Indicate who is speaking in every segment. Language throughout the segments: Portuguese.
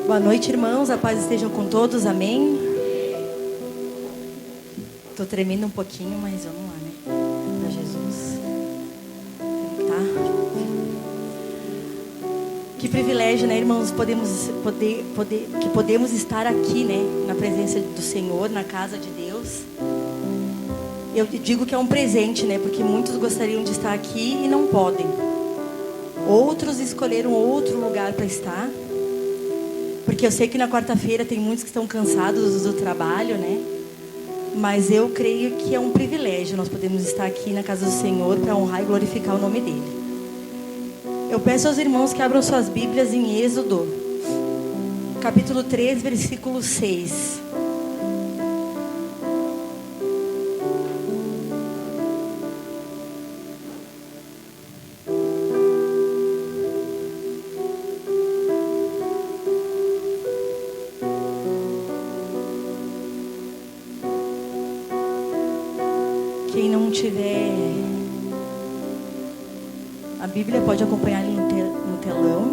Speaker 1: Boa noite, irmãos. A paz esteja com todos. Amém. Estou tremendo um pouquinho, mas vamos lá, né? Para Jesus. Tá? Que privilégio, né, irmãos? Podemos estar aqui, né? Na presença do Senhor, na casa de Deus. Eu digo que é um presente, né? Porque muitos gostariam de estar aqui e não podem. Outros escolheram outro lugar para estar. Porque eu sei que na quarta-feira tem muitos que estão cansados do trabalho, né? Mas eu creio que é um privilégio nós podemos estar aqui na casa do Senhor para honrar e glorificar o nome dEle. Eu peço aos irmãos que abram suas Bíblias em Êxodo, capítulo 3, versículo 6. Quem não tiver a Bíblia pode acompanhar ali no telão.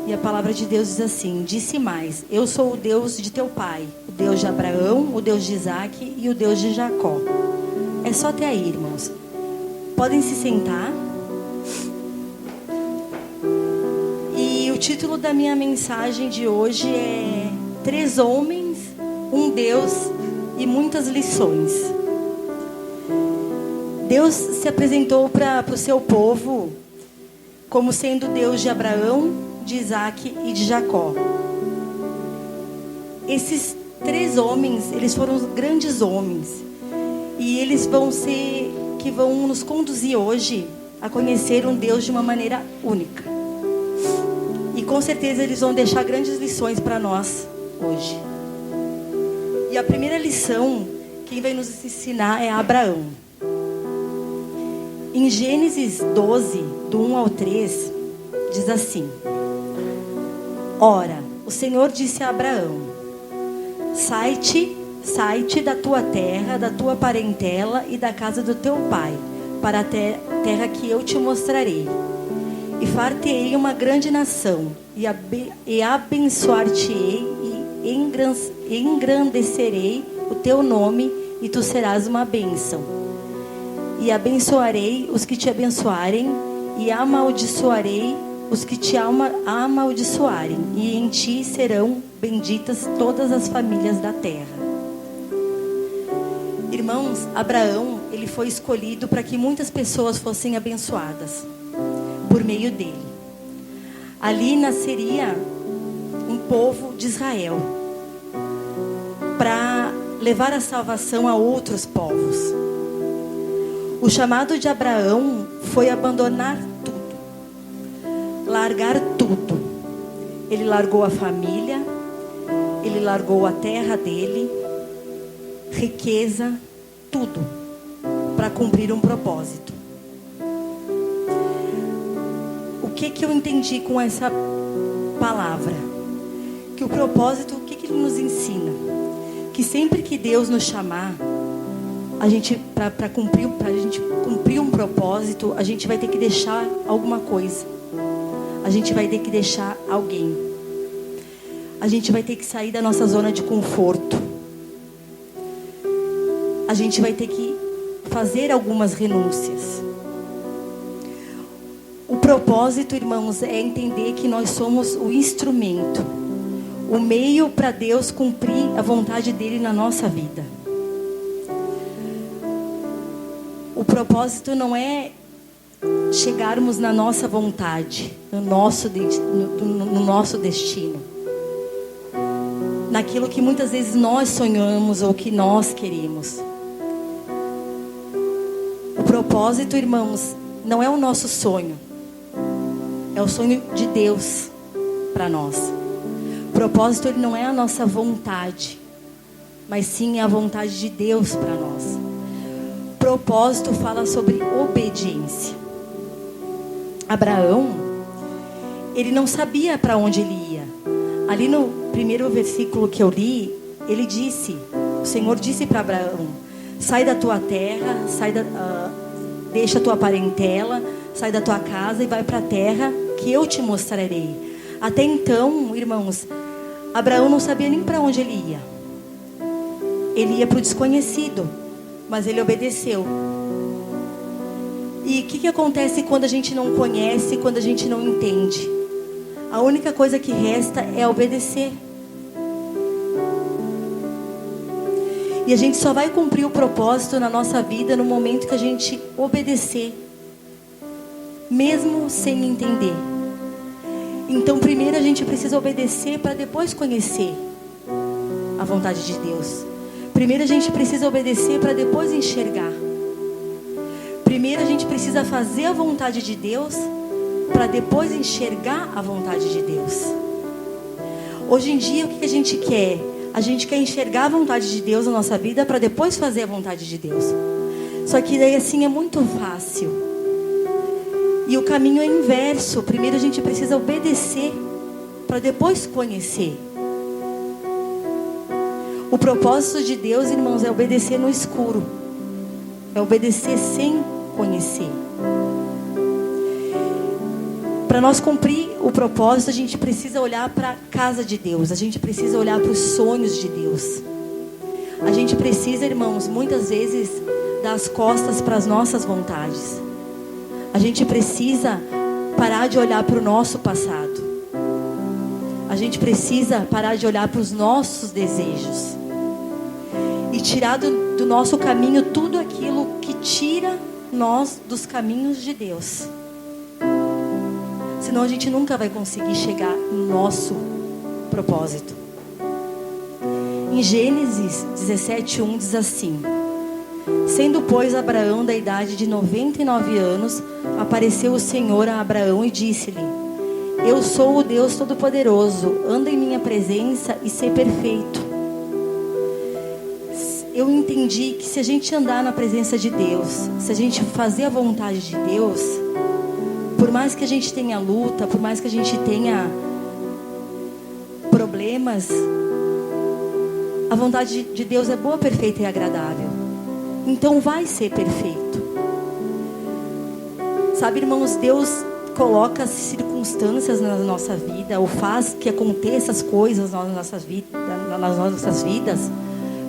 Speaker 1: E a palavra de Deus diz assim: disse mais: eu sou o Deus de teu pai, o Deus de Abraão, o Deus de Isaque e o Deus de Jacó. É só até aí, irmãos. Podem se sentar. E o título da minha mensagem de hoje é 3 homens, um Deus e muitas lições. Deus se apresentou para o seu povo como sendo Deus de Abraão, de Isaque e de Jacó. Esses 3 homens, eles foram grandes homens. E eles vão nos conduzir hoje a conhecer um Deus de uma maneira única. E com certeza eles vão deixar grandes lições para nós hoje. E a primeira lição, quem vai nos ensinar é Abraão. Em Gênesis 12, do 1 ao 3, diz assim: ora, o Senhor disse a Abraão: sai-te da tua terra, da tua parentela e da casa do teu pai, para a terra que eu te mostrarei. E far-te-ei uma grande nação, e abençoar-te-ei, e engrandecerei o teu nome, e tu serás uma bênção. E abençoarei os que te abençoarem, e amaldiçoarei os que te amaldiçoarem, e em ti serão benditas todas as famílias da terra. Irmãos, Abraão, ele foi escolhido para que muitas pessoas fossem abençoadas por meio dele. Ali nasceria um povo de Israel para levar a salvação a outros povos. O chamado de Abraão foi abandonar tudo, largar tudo. Ele largou a família, ele largou a terra dele, riqueza, tudo, para cumprir um propósito. O que eu entendi com essa palavra? Que o propósito, o que ele nos ensina? Que sempre que Deus nos chamar, a gente para a gente cumprir um propósito, a gente vai ter que deixar alguma coisa. A gente vai ter que deixar alguém. A gente vai ter que sair da nossa zona de conforto. A gente vai ter que fazer algumas renúncias. O propósito, irmãos, é entender que nós somos o instrumento, o meio para Deus cumprir a vontade dele na nossa vida. O propósito não é chegarmos na nossa vontade, no nosso destino, naquilo que muitas vezes nós sonhamos ou que nós queremos. O propósito, irmãos, não é o nosso sonho, é o sonho de Deus para nós. O propósito, ele não é a nossa vontade, mas sim é a vontade de Deus para nós. Propósito fala sobre obediência. Abraão, ele não sabia para onde ele ia. Ali no primeiro versículo que eu li, ele disse, o Senhor disse para Abraão: sai da tua terra, deixa a tua parentela, sai da tua casa e vai para a terra que eu te mostrarei. Até então, irmãos, Abraão não sabia nem para onde ele ia. Ele ia para o desconhecido, mas ele obedeceu. E o que acontece quando a gente não conhece, quando a gente não entende? A única coisa que resta é obedecer. E a gente só vai cumprir o propósito na nossa vida no momento que a gente obedecer, mesmo sem entender. Então primeiro a gente precisa obedecer para depois conhecer a vontade de Deus. Primeiro a gente precisa obedecer para depois enxergar. Primeiro a gente precisa fazer a vontade de Deus para depois enxergar a vontade de Deus. Hoje em dia o que a gente quer? A gente quer enxergar a vontade de Deus na nossa vida para depois fazer a vontade de Deus. Só que daí assim é muito fácil. E o caminho é inverso. Primeiro a gente precisa obedecer para depois conhecer. O propósito de Deus, irmãos, é obedecer no escuro. É obedecer sem conhecer. Para nós cumprir o propósito, a gente precisa olhar para a casa de Deus. A gente precisa olhar para os sonhos de Deus. A gente precisa, irmãos, muitas vezes dar as costas para as nossas vontades. A gente precisa parar de olhar para o nosso passado. A gente precisa parar de olhar para os nossos desejos. E tirar do nosso caminho tudo aquilo que tira nós dos caminhos de Deus. Senão a gente nunca vai conseguir chegar no nosso propósito. Em Gênesis 17:1 diz assim: Sendo, pois, Abraão da idade de 99 anos, apareceu o Senhor a Abraão e disse-lhe: Eu sou o Deus Todo-Poderoso, anda em minha presença e ser perfeito. Eu entendi que se a gente andar na presença de Deus, se a gente fazer a vontade de Deus, por mais que a gente tenha luta, por mais que a gente tenha problemas, a vontade de Deus é boa, perfeita e agradável. Então vai ser perfeito. Sabe, irmãos, Deus coloca circunstâncias na nossa vida, ou faz que aconteça as coisas nas nossas vidas,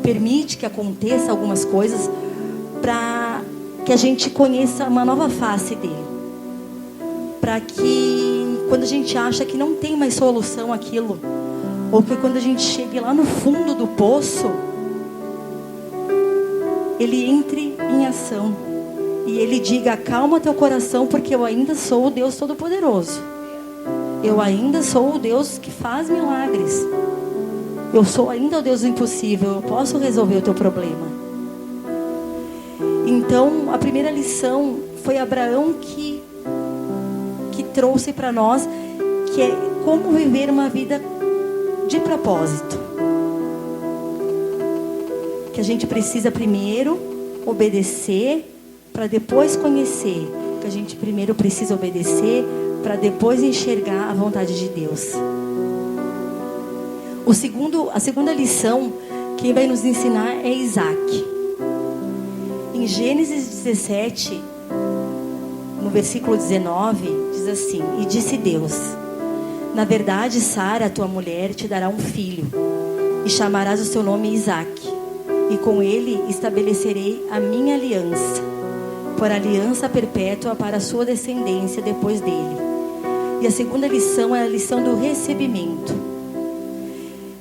Speaker 1: permite que aconteça algumas coisas para que a gente conheça uma nova face dele. Para que quando a gente acha que não tem mais solução aquilo, ou que quando a gente chegue lá no fundo do poço, ele entre em ação e ele diga: acalma teu coração, porque eu ainda sou o Deus Todo-Poderoso. Eu ainda sou o Deus que faz milagres. Eu sou ainda o Deus do impossível. Eu posso resolver o teu problema. Então a primeira lição foi Abraão que trouxe para nós, que é como viver uma vida de propósito. Que a gente precisa primeiro obedecer para depois conhecer. Que a gente primeiro precisa obedecer para depois enxergar a vontade de Deus. A segunda lição, quem vai nos ensinar é Isaac. Em Gênesis 17, no versículo 19, diz assim: E disse Deus: Na verdade, Sara, tua mulher, te dará um filho, e chamarás o seu nome Isaque, e com ele estabelecerei a minha aliança, por aliança perpétua para a sua descendência depois dele. E a segunda lição é a lição do recebimento.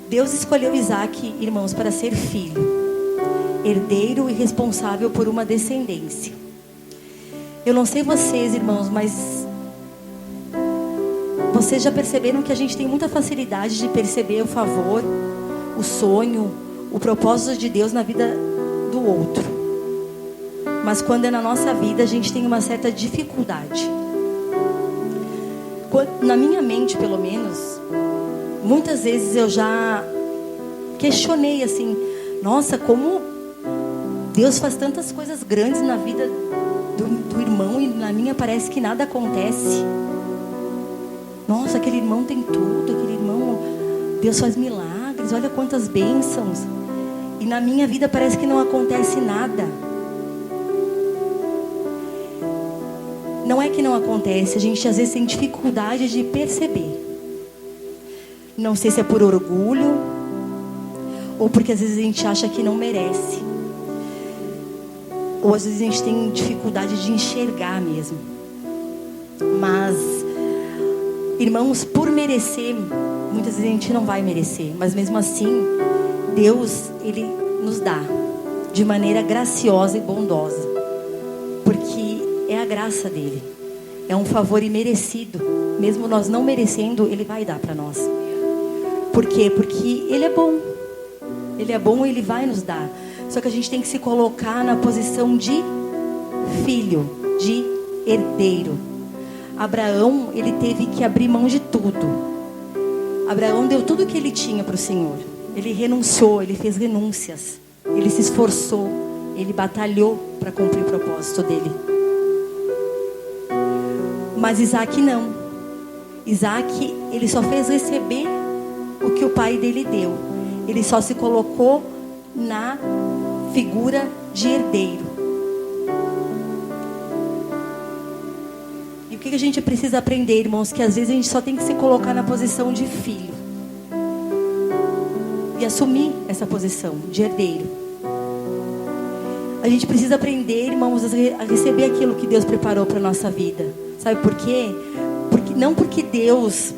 Speaker 1: Deus escolheu Isaque, irmãos, para ser filho, herdeiro e responsável por uma descendência. Eu não sei vocês, irmãos, mas vocês já perceberam que a gente tem muita facilidade de perceber o favor, o sonho, o propósito de Deus na vida do outro. Mas quando é na nossa vida, a gente tem uma certa dificuldade. Na minha mente, pelo menos, muitas vezes eu já questionei assim: nossa, como Deus faz tantas coisas grandes na vida do irmão, e na minha parece que nada acontece. Nossa, aquele irmão tem tudo, aquele irmão, Deus faz milagres, olha quantas bênçãos. E na minha vida parece que não acontece nada. Não é que não acontece, a gente às vezes tem dificuldade de perceber. Não sei se é por orgulho ou porque às vezes a gente acha que não merece. Ou às vezes a gente tem dificuldade de enxergar mesmo. Mas, irmãos, por merecer, muitas vezes a gente não vai merecer. Mas mesmo assim, Deus, Ele nos dá de maneira graciosa e bondosa. Porque é a graça dEle. É um favor imerecido. Mesmo nós não merecendo, Ele vai dar para nós. Por quê? Porque Ele é bom. Ele é bom e Ele vai nos dar. Só que a gente tem que se colocar na posição de filho, de herdeiro. Abraão, ele teve que abrir mão de tudo. Abraão deu tudo o que ele tinha para o Senhor. Ele renunciou, ele fez renúncias. Ele se esforçou, ele batalhou para cumprir o propósito dele. Mas Isaac não. Isaac, ele só fez receber o que o pai dele deu. Ele só se colocou na figura de herdeiro. E o que a gente precisa aprender, irmãos? Que às vezes a gente só tem que se colocar na posição de filho e assumir essa posição de herdeiro. A gente precisa aprender, irmãos, a receber aquilo que Deus preparou para a nossa vida. Sabe por quê? Não porque Deus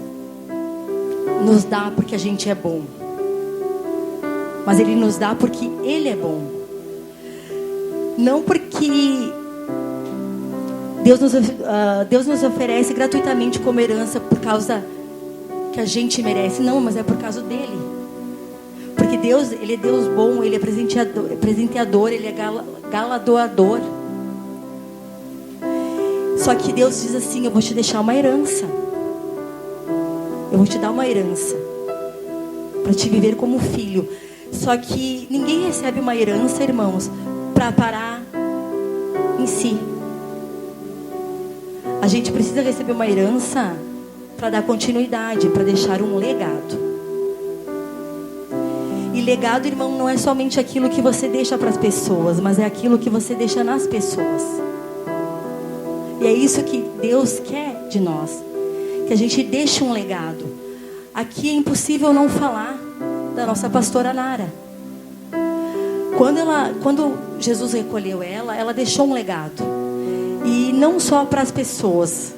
Speaker 1: nos dá porque a gente é bom, mas Ele nos dá porque Ele é bom. Não porque Deus nos oferece gratuitamente como herança por causa que a gente merece. Não, mas é por causa dEle. Porque Deus, Ele é Deus bom, Ele é presenteador, Ele é galardoador. Só que Deus diz assim: eu vou te deixar uma herança. Eu vou te dar uma herança para te viver como filho. Só que ninguém recebe uma herança, irmãos, para parar em si. A gente precisa receber uma herança para dar continuidade, para deixar um legado. E legado, irmão, não é somente aquilo que você deixa para as pessoas, mas é aquilo que você deixa nas pessoas. E é isso que Deus quer de nós, que a gente deixe um legado. Aqui é impossível não falar da nossa pastora Nara. Quando Jesus recolheu ela deixou um legado. E não só para as pessoas.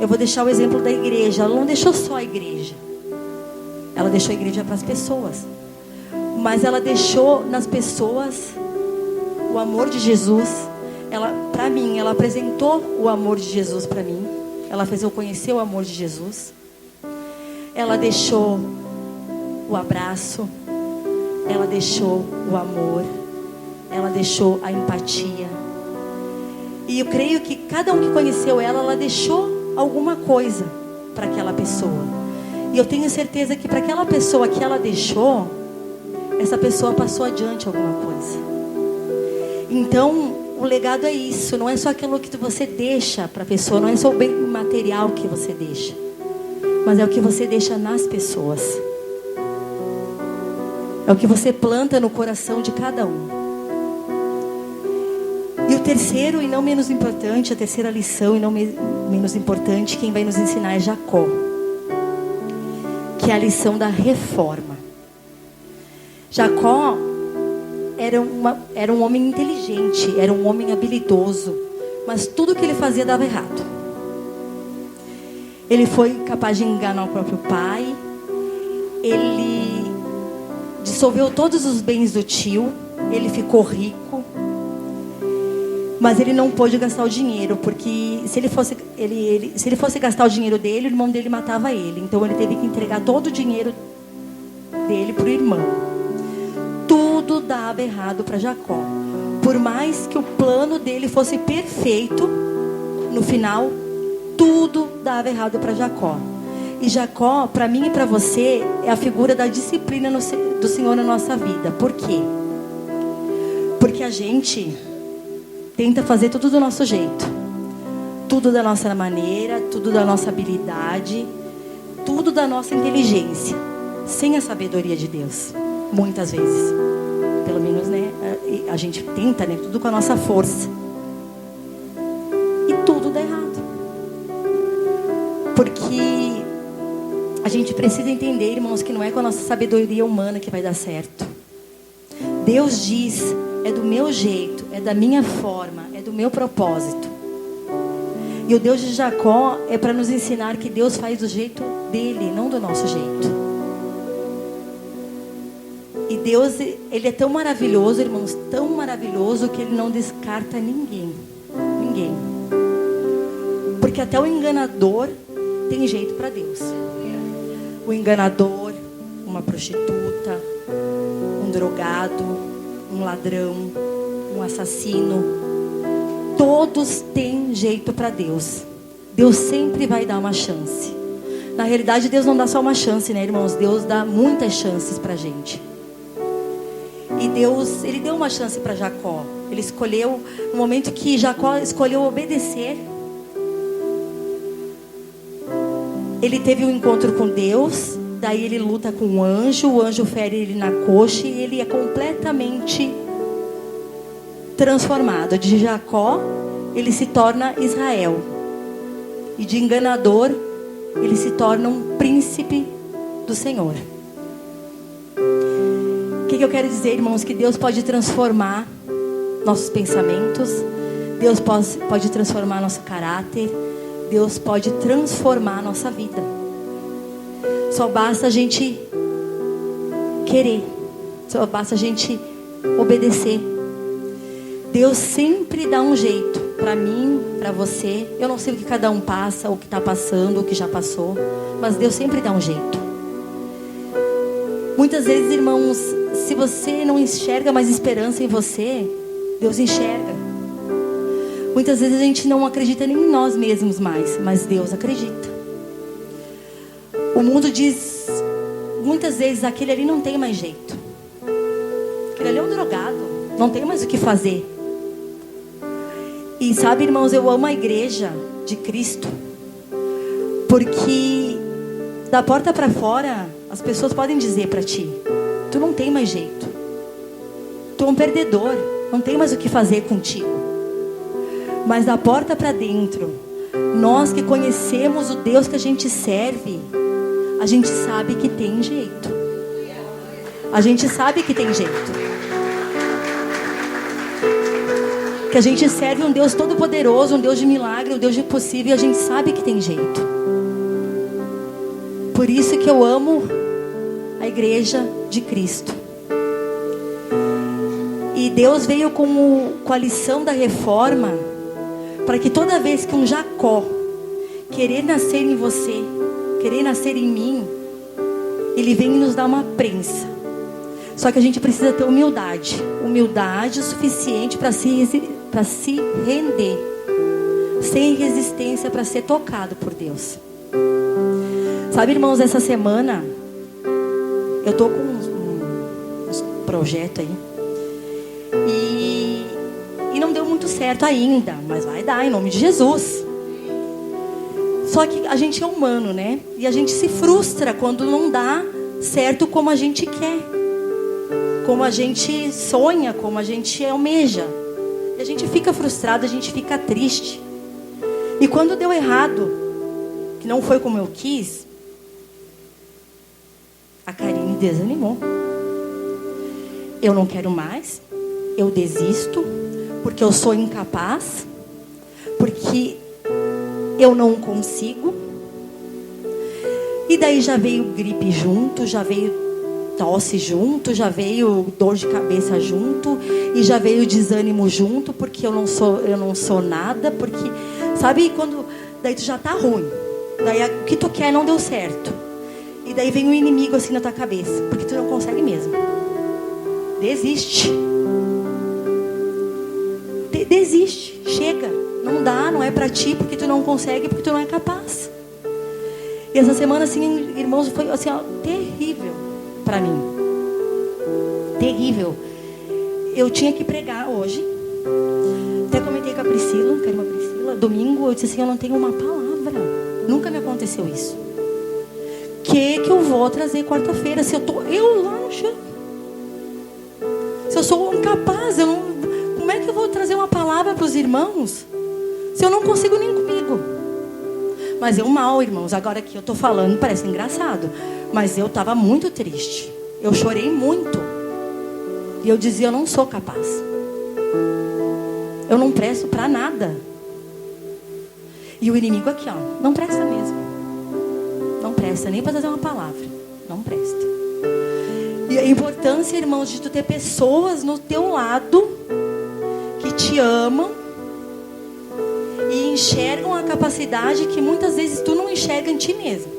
Speaker 1: Eu vou deixar o exemplo da igreja. Ela não deixou só a igreja. Ela deixou a igreja para as pessoas. Mas ela deixou nas pessoas o amor de Jesus. Para mim, ela apresentou o amor de Jesus para mim. Ela fez eu conhecer o amor de Jesus. Ela deixou o abraço. Ela deixou o amor. Ela deixou a empatia. E eu creio que cada um que conheceu ela deixou alguma coisa para aquela pessoa. E eu tenho certeza que para aquela pessoa que ela deixou, essa pessoa passou adiante alguma coisa. Então, o legado é isso. Não é só aquilo que você deixa para a pessoa. Não é só o bem material que você deixa. Mas é o que você deixa nas pessoas. É o que você planta no coração de cada um. E o terceiro, e não menos importante, a terceira lição, e não menos importante, quem vai nos ensinar é Jacó. Que é a lição da reforma. Jacó era um homem inteligente, era um homem habilidoso, mas tudo que ele fazia dava errado. Ele foi capaz de enganar o próprio pai. Ele dissolveu todos os bens do tio. Ele ficou rico. Mas ele não pôde gastar o dinheiro, porque se ele fosse gastar o dinheiro dele, o irmão dele matava ele. Então ele teve que entregar todo o dinheiro dele para o irmão. Tudo dava errado para Jacó. Por mais que o plano dele fosse perfeito, no final, tudo dava errado para Jacó. E Jacó, para mim e para você, é a figura da disciplina do Senhor na nossa vida. Por quê? Porque a gente tenta fazer tudo do nosso jeito. Tudo da nossa maneira, tudo da nossa habilidade, tudo da nossa inteligência. Sem a sabedoria de Deus. Muitas vezes. Pelo menos, né? A gente tenta, né? Tudo com a nossa força. E tudo dá errado. Porque A gente precisa entender, irmãos, que não é com a nossa sabedoria humana que vai dar certo. Deus diz, é do meu jeito, é da minha forma, é do meu propósito. E o Deus de Jacó é para nos ensinar que Deus faz do jeito dele, não do nosso jeito. E Deus, ele é tão maravilhoso, irmãos, tão maravilhoso que ele não descarta ninguém. Ninguém. Porque até o enganador tem jeito para Deus. O enganador, uma prostituta, um drogado, um ladrão, um assassino, todos têm jeito para Deus. Deus sempre vai dar uma chance. Na realidade, Deus não dá só uma chance, né, irmãos? Deus dá muitas chances para a gente. E Deus, ele deu uma chance para Jacó. Ele escolheu, no momento que Jacó escolheu obedecer, ele teve um encontro com Deus. Daí ele luta com o anjo fere ele na coxa e ele é completamente transformado. De Jacó, ele se torna Israel. E de enganador, ele se torna um príncipe do Senhor. O que eu quero dizer, irmãos? Que Deus pode transformar nossos pensamentos. Deus pode transformar nosso caráter. Deus pode transformar nossa vida. Só basta a gente querer. Só basta a gente obedecer. Deus sempre dá um jeito. Para mim, para você. Eu não sei o que cada um passa, o que está passando, o que já passou. Mas Deus sempre dá um jeito. Muitas vezes, irmãos, se você não enxerga mais esperança em você, Deus enxerga. Muitas vezes a gente não acredita nem em nós mesmos mais, mas Deus acredita. O mundo diz, muitas vezes, aquele ali não tem mais jeito. Aquele ali é um drogado, não tem mais o que fazer. E sabe, irmãos, eu amo a igreja de Cristo, porque da porta para fora, as pessoas podem dizer para ti, tu não tem mais jeito. Tu é um perdedor, não tem mais o que fazer contigo. Mas da porta para dentro, nós que conhecemos o Deus que a gente serve, a gente sabe que tem jeito. A gente sabe que tem jeito. Que a gente serve um Deus todo poderoso, um Deus de milagre, um Deus de possível, e a gente sabe que tem jeito. Por isso que eu amo a igreja de Cristo. E Deus veio com a lição da reforma, para que toda vez que um Jacó querer nascer em você, querer nascer em mim, ele vem nos dar uma prensa. Só que a gente precisa ter humildade. Humildade o suficiente para se render. Sem resistência para ser tocado por Deus. Sabe, irmãos, essa semana eu tô com uns projetos aí. E não deu muito certo ainda, mas vai dar em nome de Jesus. Só que a gente é humano, né? E a gente se frustra quando não dá certo como a gente quer, como a gente sonha, como a gente almeja. E a gente fica frustrado, a gente fica triste. E quando deu errado, que não foi como eu quis, a Karine desanimou. Eu não quero mais, eu desisto, porque eu sou incapaz, porque eu não consigo. E daí já veio gripe junto, já veio tosse junto, já veio dor de cabeça junto, e já veio desânimo junto, porque eu não sou nada, porque sabe quando daí tu já tá ruim, daí o que tu quer não deu certo, e daí vem um inimigo assim na tua cabeça, porque tu não consegue mesmo. Desiste. Desiste, chega, não dá, não é pra ti, porque tu não consegue, porque tu não é capaz. E essa semana, assim, irmãos, foi assim, ó, terrível pra mim. Terrível. Eu tinha que pregar hoje. Até comentei com a Priscila, domingo, eu disse assim, eu não tenho uma palavra. Nunca me aconteceu isso. Que eu vou trazer quarta-feira, se eu lá no chão. Se eu sou incapaz, como é que eu vou trazer uma palavra para os irmãos, se eu não consigo nem comigo? Mas eu mal, irmãos. Agora que eu tô falando, parece engraçado. Mas eu estava muito triste. Eu chorei muito. E eu dizia, eu não sou capaz. Eu não presto para nada. E o inimigo aqui, ó, não presta mesmo. Não presta nem para trazer uma palavra. Não presta. E a importância, irmãos, de tu ter pessoas no teu lado que te amam e enxergam a capacidade que muitas vezes tu não enxerga em ti mesmo.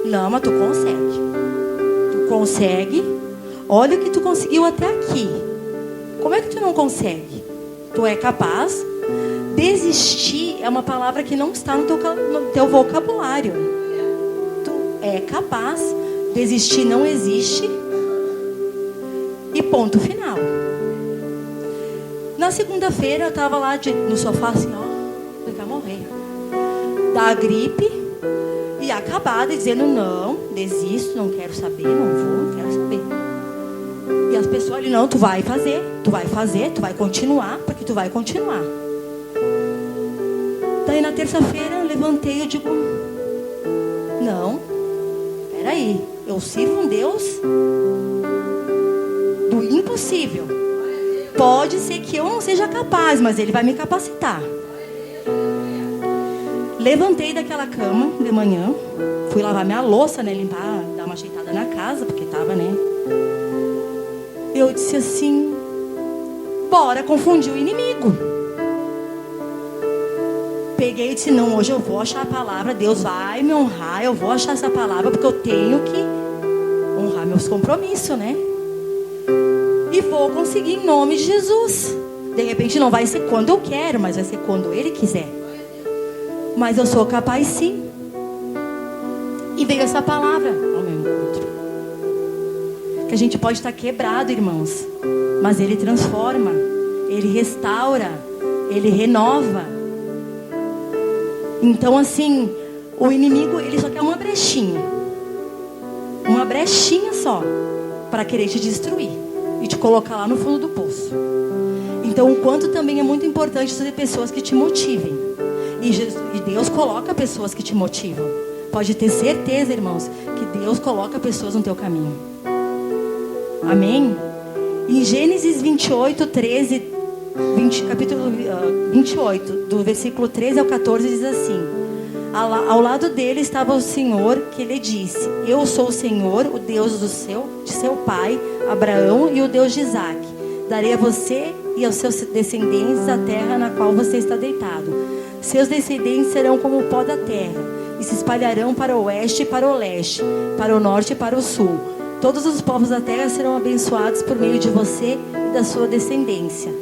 Speaker 1: Não, mas tu consegue. Tu consegue. Olha o que tu conseguiu até aqui. Como é que tu não consegue? Tu é capaz. Desistir é uma palavra que não está no teu vocabulário. Tu é capaz. Desistir não existe. E ponto final. Na segunda-feira eu estava lá no sofá assim, ó, eu ia morrer. Da gripe. E acabada dizendo, não, desisto, não quero saber, não quero saber. E as pessoas ali, não, tu vai fazer, tu vai continuar, porque tu vai continuar. Daí na terça-feira eu levantei e eu digo, não, peraí, eu sirvo um Deus do impossível. Pode ser que eu não seja capaz, mas Ele vai me capacitar. Levantei daquela cama de manhã, fui lavar minha louça, né, limpar, dar uma ajeitada na casa, porque tava, né. Eu disse assim, bora confundir o inimigo. Peguei e disse, não, hoje eu vou achar a palavra, Deus vai me honrar, eu vou achar essa palavra, porque eu tenho que honrar meus compromissos, né. E vou conseguir em nome de Jesus. De repente não vai ser quando eu quero, mas vai ser quando Ele quiser. Mas eu sou capaz sim. E veio essa palavra ao meu encontro. Que a gente pode estar quebrado, irmãos. Mas Ele transforma. Ele restaura. Ele renova. Então assim, o inimigo, ele só quer uma brechinha. Uma brechinha só. Para querer te destruir. E te colocar lá no fundo do poço. Então o quanto também é muito importante ter pessoas que te motivem. E Deus coloca pessoas que te motivam. Pode ter certeza, irmãos, que Deus coloca pessoas no teu caminho. Amém? Em Gênesis 28, 13, capítulo 28, do versículo 13 ao 14, diz assim: ao lado dele estava o Senhor, que lhe disse: eu sou o Senhor, o Deus de seu pai, Abraão, e o Deus de Isaac. Darei a você e aos seus descendentes a terra na qual você está deitado. Seus descendentes serão como o pó da terra, e se espalharão para o oeste e para o leste, para o norte e para o sul. Todos os povos da terra serão abençoados por meio de você e da sua descendência.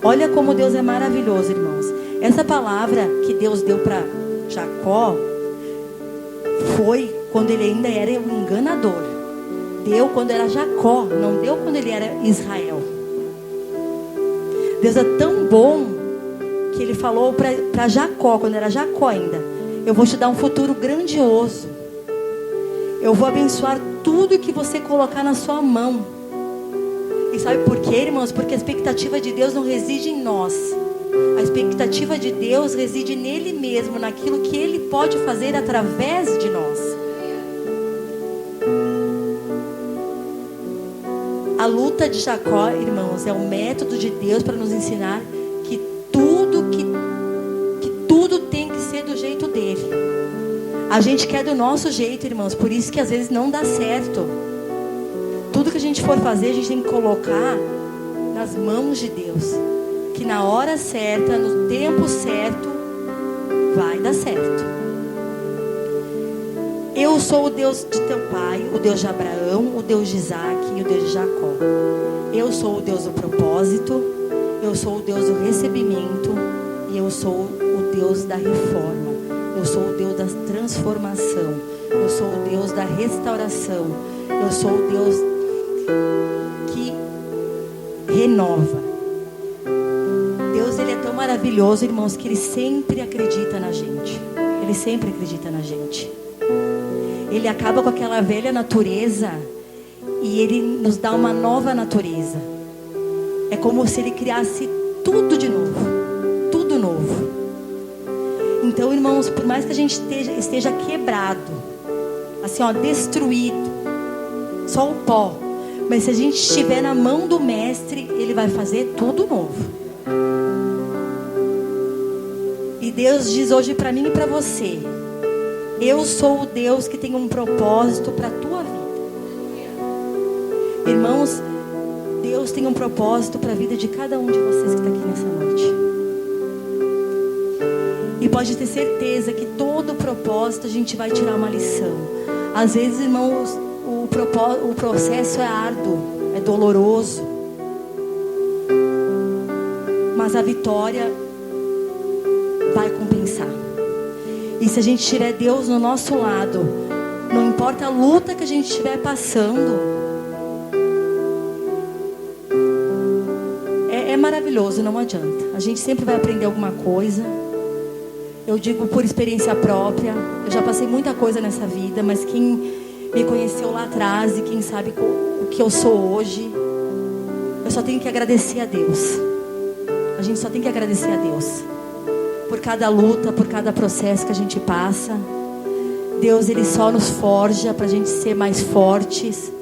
Speaker 1: Olha como Deus é maravilhoso, irmãos. Essa palavra que Deus deu para Jacó foi quando ele ainda era um enganador. Deu quando era Jacó, não deu quando ele era Israel. Deus é tão bom que Ele falou para Jacó, quando era Jacó ainda: eu vou te dar um futuro grandioso. Eu vou abençoar tudo que você colocar na sua mão. E sabe por quê, irmãos? Porque a expectativa de Deus não reside em nós. A expectativa de Deus reside nele mesmo, naquilo que Ele pode fazer através de nós. A luta de Jacó, irmãos, é o método de Deus para nos ensinar que tudo tem que ser do jeito dele. A gente quer do nosso jeito, irmãos, por isso que às vezes não dá certo. Tudo que a gente for fazer, a gente tem que colocar nas mãos de Deus, que na hora certa, no tempo certo, vai dar certo. Eu sou o Deus de teu pai, o Deus de Abraão, o Deus de Isaac e o Deus de Jacó. Eu sou o Deus do propósito, eu sou o Deus do recebimento e eu sou o Deus da reforma. Eu sou o Deus da transformação. Eu sou o Deus da restauração. Eu sou o Deus que renova. Deus, Ele é tão maravilhoso, irmãos, que Ele sempre acredita na gente. Ele sempre acredita na gente. Ele acaba com aquela velha natureza e Ele nos dá uma nova natureza. É como se Ele criasse tudo de novo. Tudo novo. Então, irmãos, irmãos, por mais que a gente esteja quebrado, assim, ó, destruído, só o pó, mas se a gente estiver na mão do Mestre, Ele vai fazer tudo novo. E Deus diz hoje para mim e para você: eu sou o Deus que tem um propósito para a tua vida. Irmãos, Deus tem um propósito para a vida de cada um de vocês que está aqui nessa noite. E pode ter certeza que todo propósito a gente vai tirar uma lição. Às vezes, irmãos, o processo é árduo, é doloroso, mas a vitória vai compensar. E se a gente tiver Deus no nosso lado, não importa a luta que a gente estiver passando, é maravilhoso, não adianta. A gente sempre vai aprender alguma coisa. Eu digo por experiência própria, eu já passei muita coisa nessa vida, mas quem me conheceu lá atrás e quem sabe o que eu sou hoje, eu só tenho que agradecer a Deus. A gente só tem que agradecer a Deus por cada luta, por cada processo que a gente passa. Deus, Ele só nos forja para a gente ser mais fortes.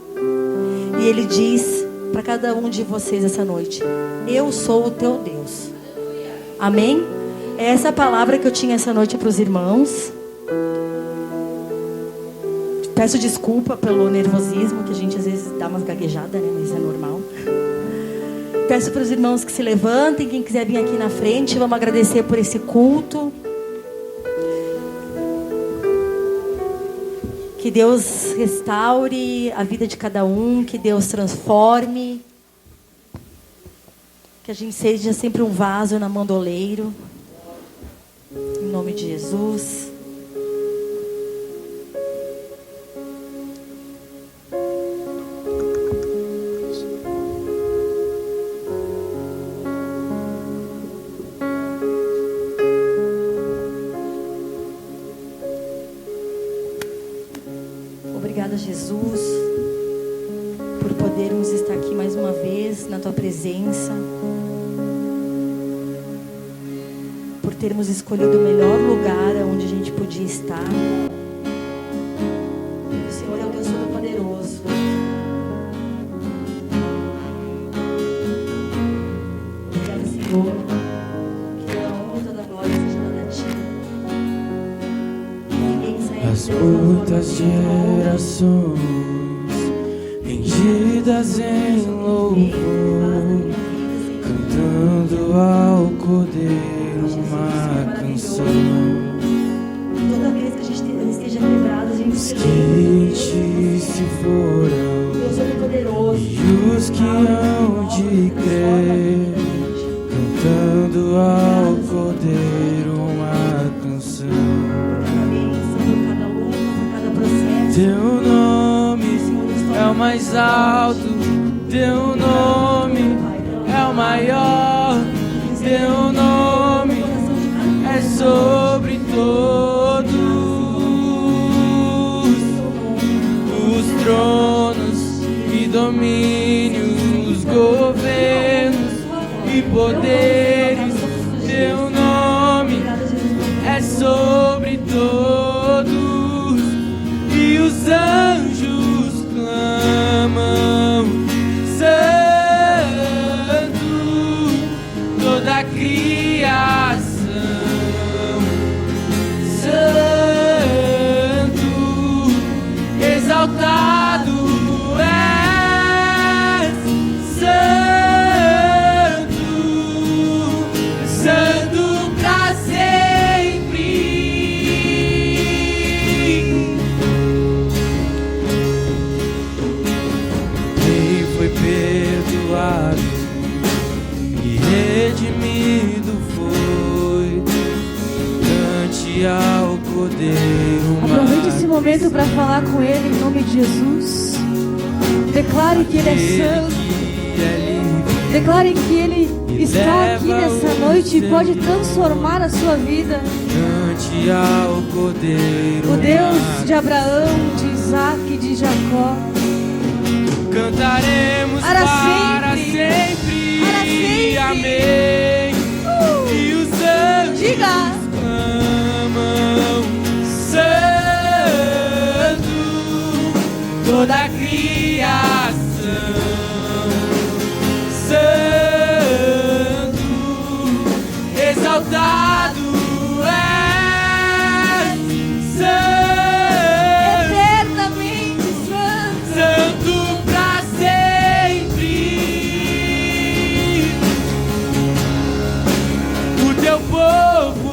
Speaker 1: E Ele diz para cada um de vocês essa noite: eu sou o teu Deus. Amém? É essa palavra que eu tinha essa noite para os irmãos. Peço desculpa pelo nervosismo, que a gente às vezes dá umas gaguejadas, né? Mas é normal. Peço para os irmãos que se levantem, quem quiser vir aqui na frente, vamos agradecer por esse culto. Que Deus restaure a vida de cada um, que Deus transforme. Que a gente seja sempre um vaso na mão do oleiro. Em nome de Jesus. Obrigada, Jesus, por podermos estar aqui mais uma vez na Tua presença, por termos escolhido o melhor lugar onde a gente podia estar. O Senhor é o Deus Todo-Poderoso. Obrigada, Senhor, que toda a honra, toda a glória seja dada a Ti. Ninguém sai
Speaker 2: As muitas gerações rendidas em louvor, cantando ao Cordeiro uma canção.
Speaker 1: Toda vez que a gente esteja quebrado, a gente
Speaker 2: Os que se foram
Speaker 1: Deus Todo-Poderoso.
Speaker 2: e os que hão de crer, cantando ao Cordeiro uma canção. Teu nome é o mais alto, Teu nome é o maior, Teu nome é sobre todos os tronos e domínios, governos e poderes. Teu nome é sobre todos. E os anjos clamam: Santo, toda a criação, Santo, exaltado és, Santo, Santo pra sempre. Perdoado e redimido foi, cante ao Cordeiro.
Speaker 3: Aproveite esse momento para falar com Ele em nome de Jesus. Declare que Ele é santo. Declare que Ele está aqui nessa noite e pode transformar a sua vida.
Speaker 2: Cante ao Cordeiro.
Speaker 3: O Deus de Abraão, de Isaac e de Jacó.
Speaker 2: Cantaremos para sempre. Amém. E os anjos clamam: toda a criação. Santo, exaltado és, santo,
Speaker 3: eternamente santo.
Speaker 2: santo pra sempre. O teu povo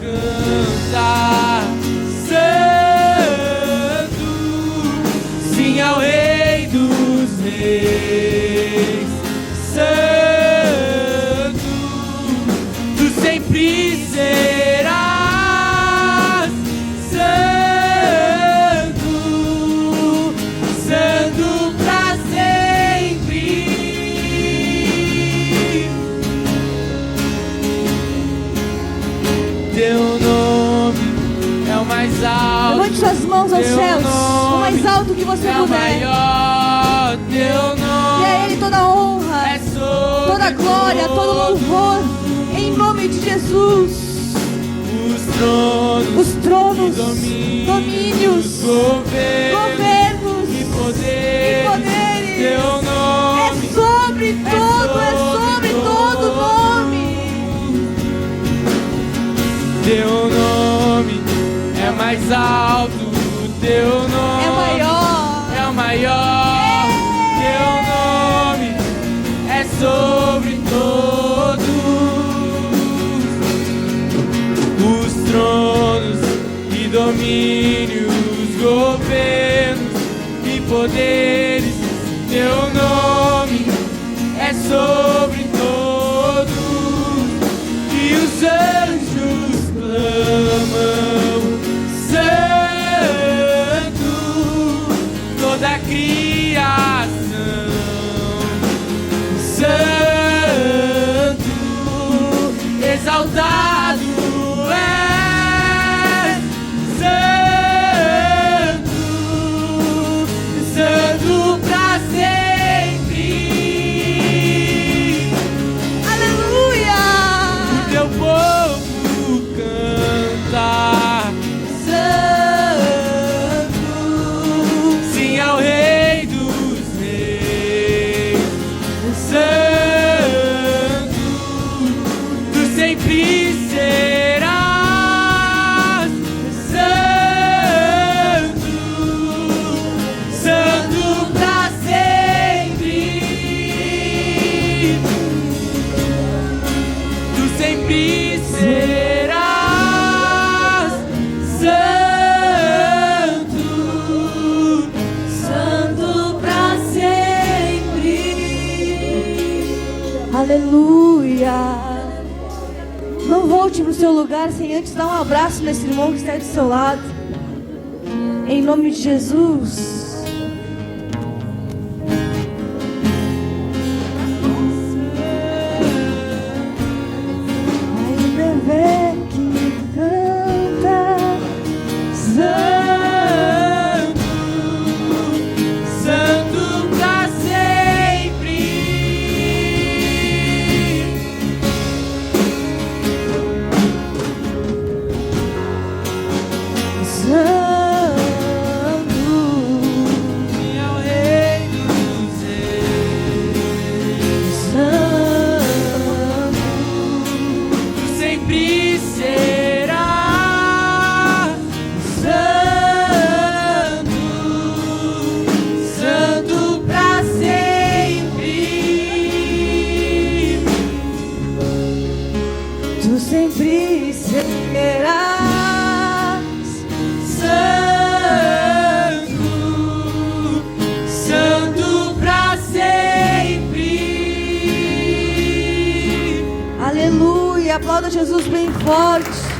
Speaker 2: canta, santo, sim ao Rei dos Reis. Santo, tu sempre serás. Santo, santo pra sempre. Teu nome é o mais alto.
Speaker 3: Levante suas mãos aos
Speaker 2: Teu
Speaker 3: céus, o
Speaker 2: nome
Speaker 3: mais alto que você
Speaker 2: é o
Speaker 3: puder.
Speaker 2: maior. Teu
Speaker 3: Dê
Speaker 2: nome
Speaker 3: a Ele toda a honra,
Speaker 2: é sobre
Speaker 3: toda a glória, todo louvor, em nome de Jesus. Os tronos, domínios, governos
Speaker 2: e poderes. Teu
Speaker 3: é
Speaker 2: nome
Speaker 3: sobre todo nome.
Speaker 2: Teu nome é mais alto. Teu nome
Speaker 3: É maior.
Speaker 2: é o maior. Teu nome é sobre todos os tronos e domínios, governos e poderes. Teu nome é sobre todos e os anjos clamam, santo, toda a criação. Santo, exaltado és, santo, santo pra sempre.
Speaker 3: Aleluia!
Speaker 2: O teu povo canta, santo, sim ao Rei dos Reis. Santo, tu sempre serás. Santo, santo pra sempre. Tu sempre serás. Santo, santo pra sempre.
Speaker 3: Aleluia! Não volte para o seu lugar sem antes dar um abraço nesse irmão que está aí do seu lado. Em nome de Jesus. Vai beber que canta,
Speaker 2: Santo, santo pra sempre.
Speaker 3: santo.
Speaker 2: E ao Rei dos Reis.
Speaker 3: Santo,
Speaker 2: Tu sempre serás. Santo, santo pra sempre.
Speaker 3: tu sempre serás.
Speaker 2: Santo, santo pra sempre.
Speaker 3: Aleluia, aplauda Jesus bem forte.